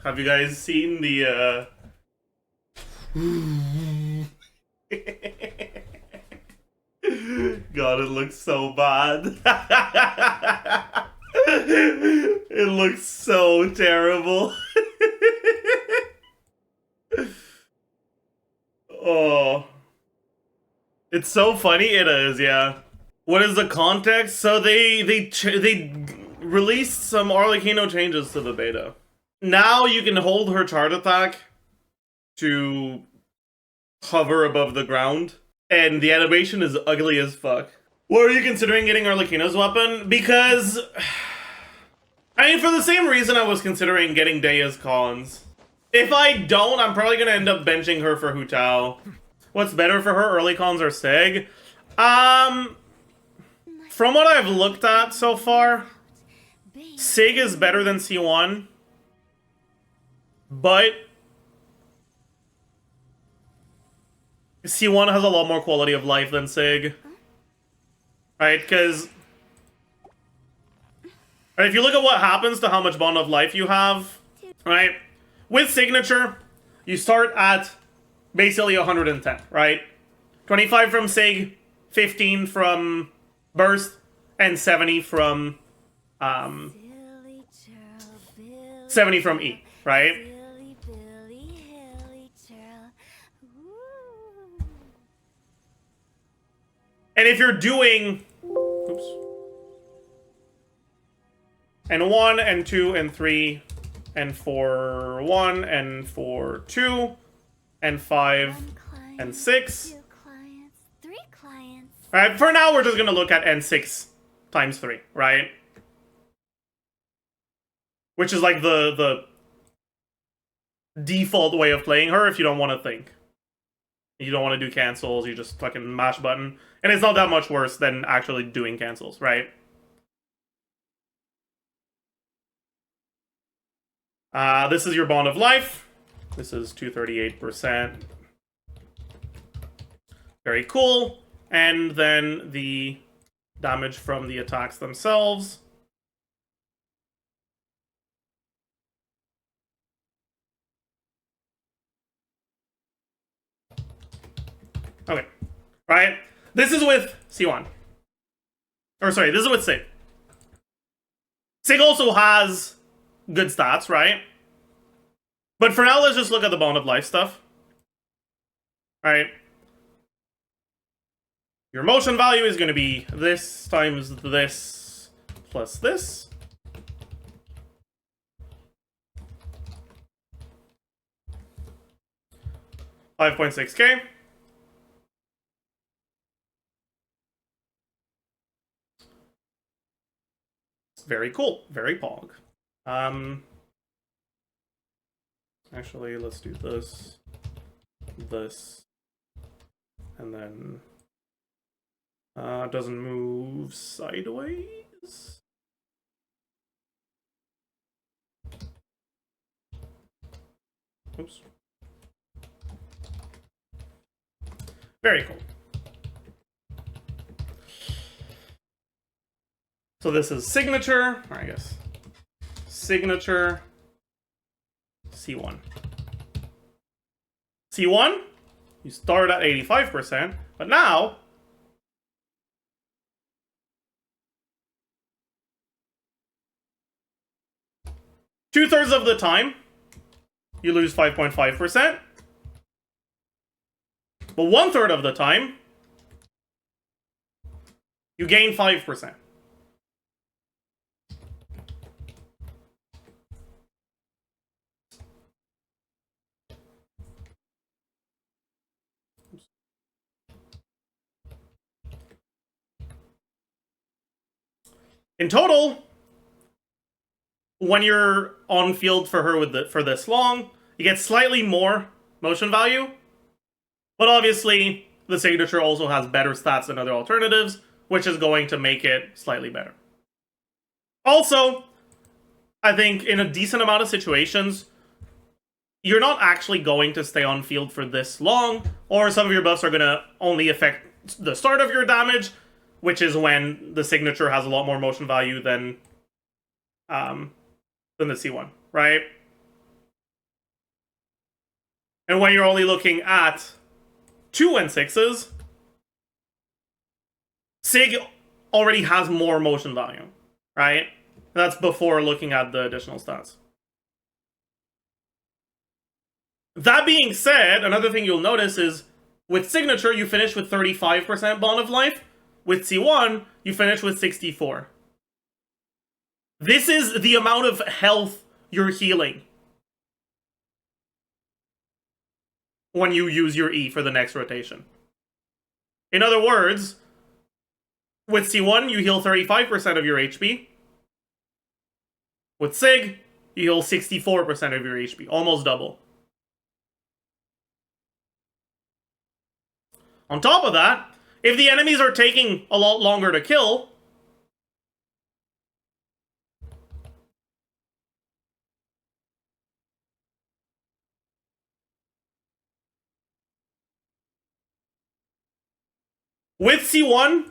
Have you guys seen the God, it looks so bad. It looks so terrible. Oh. It's so funny, it is, yeah. What is the context? So they released some Arlecchino changes to the beta. Now you can hold her charge attack to hover above the ground, and the animation is ugly as fuck. What are you considering getting Arlecchino's weapon? Because, I mean, for the same reason I was considering getting Dea's cons. If I don't, I'm probably gonna end up benching her for Hu Tao. What's better for her, early cons or Sig? From what I've looked at so far, Sig is better than C1, but C1 has a lot more quality of life than Sig. Right, because if you look at what happens to how much bond of life you have, right? With Signature, you start at basically 110, right? 25 from Sig, 15 from Burst, and 70 from 70 from E, right? And if you're doing, oops, and 1 and 2 and 3 and 4 1 and 4 2 and 5 and 6. Alright, for now we're just gonna look at N6 times 3, right? Which is like the default way of playing her if you don't want to think. You don't want to do cancels, you just fucking mash button. And it's not that much worse than actually doing cancels, right? This is your bond of life. This is 238%. Very cool. And then the damage from the attacks themselves. Okay. Right? This is with C1. Or sorry, this is with Sig. Sig also has good stats, right? But for now, let's just look at the bond of life stuff. Right? Your motion value is going to be this times this plus this. $5.6K. Very cool. Very pog. Actually, let's do this, this, and then doesn't move sideways. Oops. Very cool. So this is Signature, or I guess Signature C1. C1, you start at 85%, but now two-thirds of the time you lose 5.5%, but one-third of the time you gain 5%. In total, when you're on field for her for this long, you get slightly more motion value, but obviously the Signature also has better stats than other alternatives, which is going to make it slightly better. Also, I think in a decent amount of situations, you're not actually going to stay on field for this long, or some of your buffs are going to only affect the start of your damage, which is when the Signature has a lot more motion value than the C1, right? And when you're only looking at 2 and 6s, Sig already has more motion value, right? That's before looking at the additional stats. That being said, another thing you'll notice is with Signature, you finish with 35% Bond of Life. With C1, you finish with 64. This is the amount of health you're healing when you use your E for the next rotation. In other words, with C1, you heal 35% of your HP. With Sig, you heal 64% of your HP, almost double. On top of that, if the enemies are taking a lot longer to kill, with C1,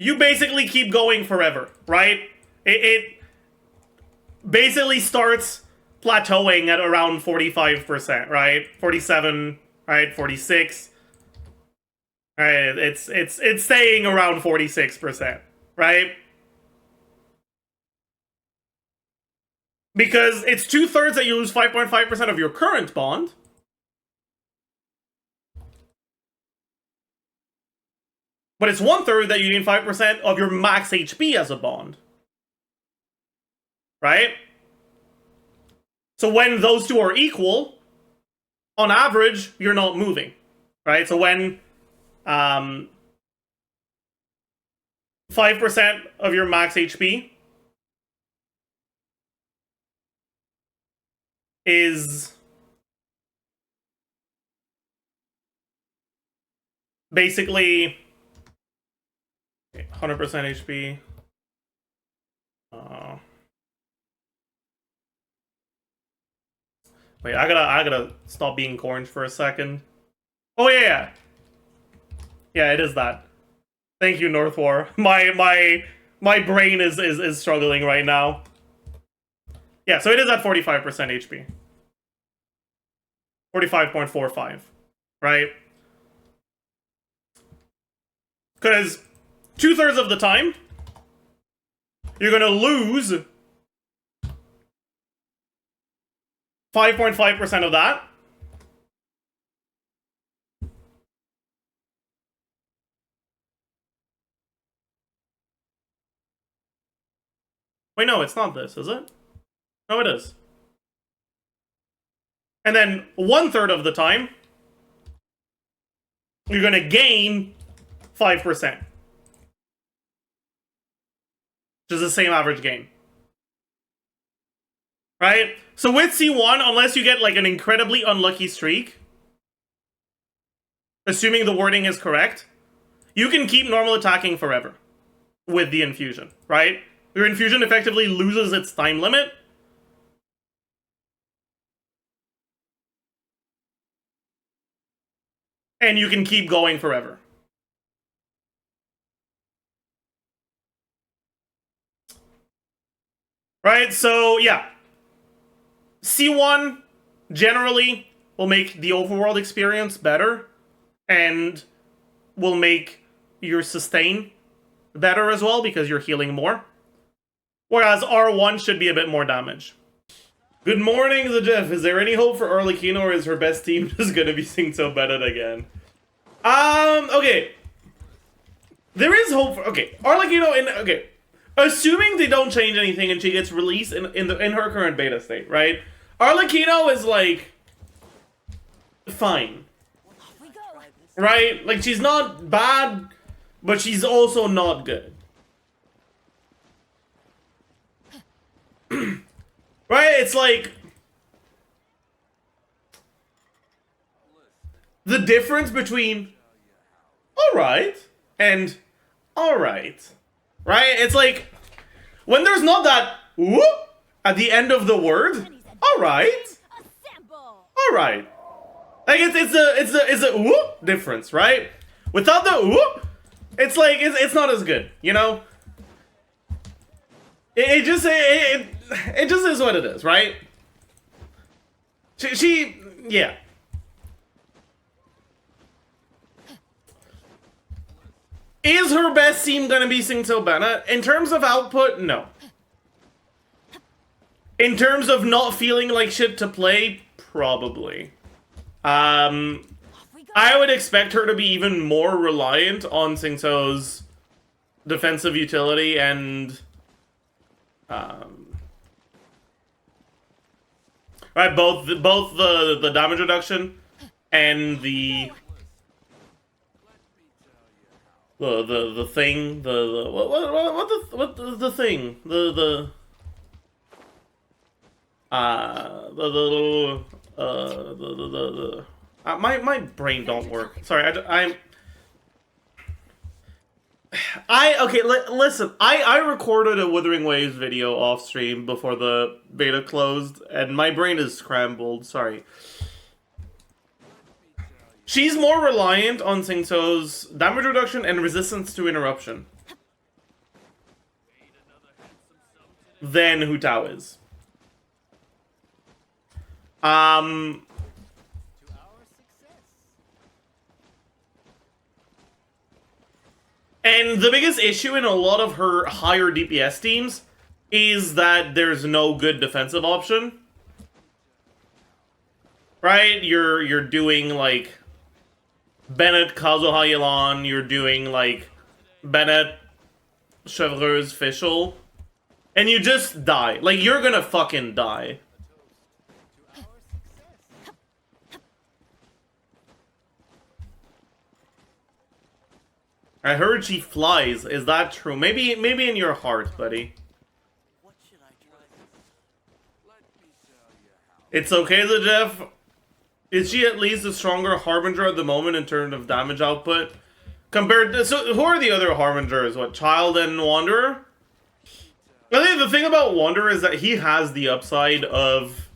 you basically keep going forever, right? It basically starts plateauing at around 45%, right? 47, right? 46. Right, it's staying around 46%, right? Because it's 2/3 that you lose 5.5% of your current bond. But it's 1/3 that you gain 5% of your max HP as a bond. Right? So when those two are equal, on average, you're not moving. Right? So when 5% of your max HP is basically 100% HP. Wait, I gotta stop being orange for a second. Oh yeah. Yeah, it is that. Thank you, North War. My brain is struggling right now. Yeah, so it is at 45% HP. 45.45, right? Because 2/3 of the time, you're gonna lose 5.5% of that. Wait, no, it's not this, is it? No, it is. And then 1/3 of the time, you're gonna gain 5%. Which is the same average gain. Right? So with C1, unless you get like an incredibly unlucky streak, assuming the wording is correct, you can keep normal attacking forever with the infusion, right? Your infusion effectively loses its time limit. And you can keep going forever. Right? So, yeah. C1 generally will make the overworld experience better and will make your sustain better as well because you're healing more. Whereas R1 should be a bit more damage. Good morning, Zajef. Is there any hope for Arlecchino, or is her best team just gonna be Singto Bennett again? Okay. There is hope for... Okay, Arlecchino okay. Assuming they don't change anything and she gets released in her current beta state, right? Arlecchino is like... fine. Right? Like, she's not bad, but she's also not good. Right? It's like... the difference between alright and alright. Right? It's like... when there's not that whoop at the end of the word, alright. Alright. Like, it's a whoop difference, right? Without the whoop, it's like, it's not as good, you know? It just is what it is, right? She yeah. Is her best team gonna be Singto Bennett? In terms of output, no. In terms of not feeling like shit to play, probably. I would expect her to be even more reliant on Singto's defensive utility and right, both the damage reduction and the thing, what the thing, my brain don't work. Sorry, listen, I recorded a Wuthering Waves video off stream before the beta closed, and my brain is scrambled, sorry. She's more reliant on Singto's damage reduction and resistance to interruption than Hu Tao is. And the biggest issue in a lot of her higher DPS teams is that there's no good defensive option. Right? You're doing like Bennett Kazuha Yelan, you're doing like Bennett Chevreuse Fischl, and you just die. Like, you're gonna fucking die. I heard she flies. Is that true? Maybe in your heart, buddy. It's okay, Zajef. Is she at least a stronger Harbinger at the moment in terms of damage output? Compared to... So, who are the other Harbingers? What, Child and Wanderer? I think the thing about Wanderer is that he has the upside of,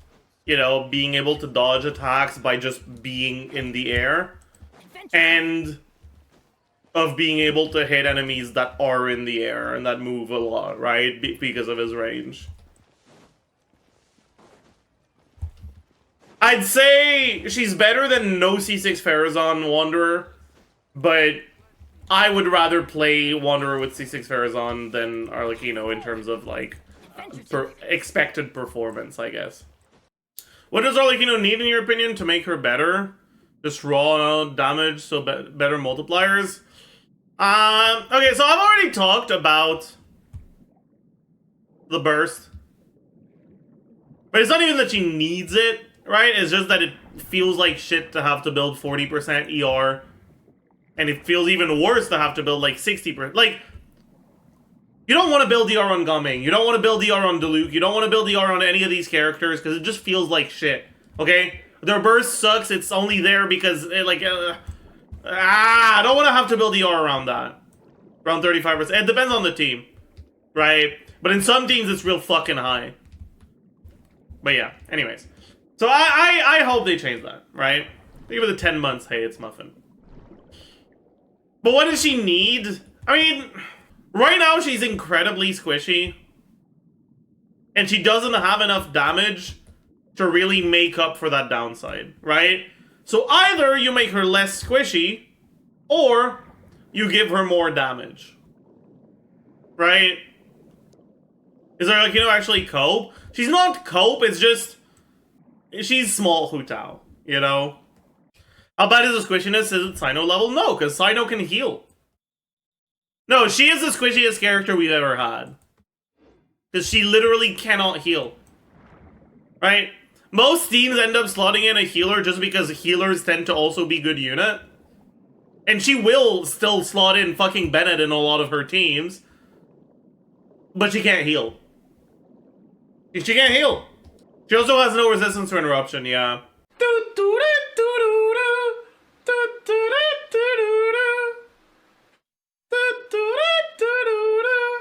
you know, being able to dodge attacks by just being in the air. And of being able to hit enemies that are in the air and that move a lot, right? Because of his range. I'd say she's better than no C6 Farazan Wanderer, but I would rather play Wanderer with C6 Farazan than Arlecchino in terms of, like, expected performance, I guess. What does Arlecchino need, in your opinion, to make her better? Just raw damage, so better multipliers? Okay, so I've already talked about the burst. But it's not even that she needs it, right? It's just that it feels like shit to have to build 40% ER. And it feels even worse to have to build like 60%. Like, you don't want to build ER on Gaming. You don't want to build ER on Diluc. You don't want to build ER on any of these characters because it just feels like shit. Okay? Their burst sucks. It's only there because, I don't want to have to build ER around that. Around 35%. It depends on the team. Right? But in some teams, it's real fucking high. But yeah, anyways. So I hope they change that, right? Give it the 10 months, hey, it's Muffin. But what does she need? I mean, right now she's incredibly squishy. And she doesn't have enough damage to really make up for that downside, right? So either you make her less squishy, or you give her more damage. Right? Is there, like, you know, actually cope? She's not cope, it's just... she's small Hu Tao, you know? How bad is the squishiness? Is it Sino level? No, because Sino can heal. No, she is the squishiest character we've ever had. Because she literally cannot heal. Right? Most teams end up slotting in a healer just because healers tend to also be good unit. And she will still slot in fucking Bennett in a lot of her teams. But she can't heal. She can't heal. She also has no resistance to interruption, yeah.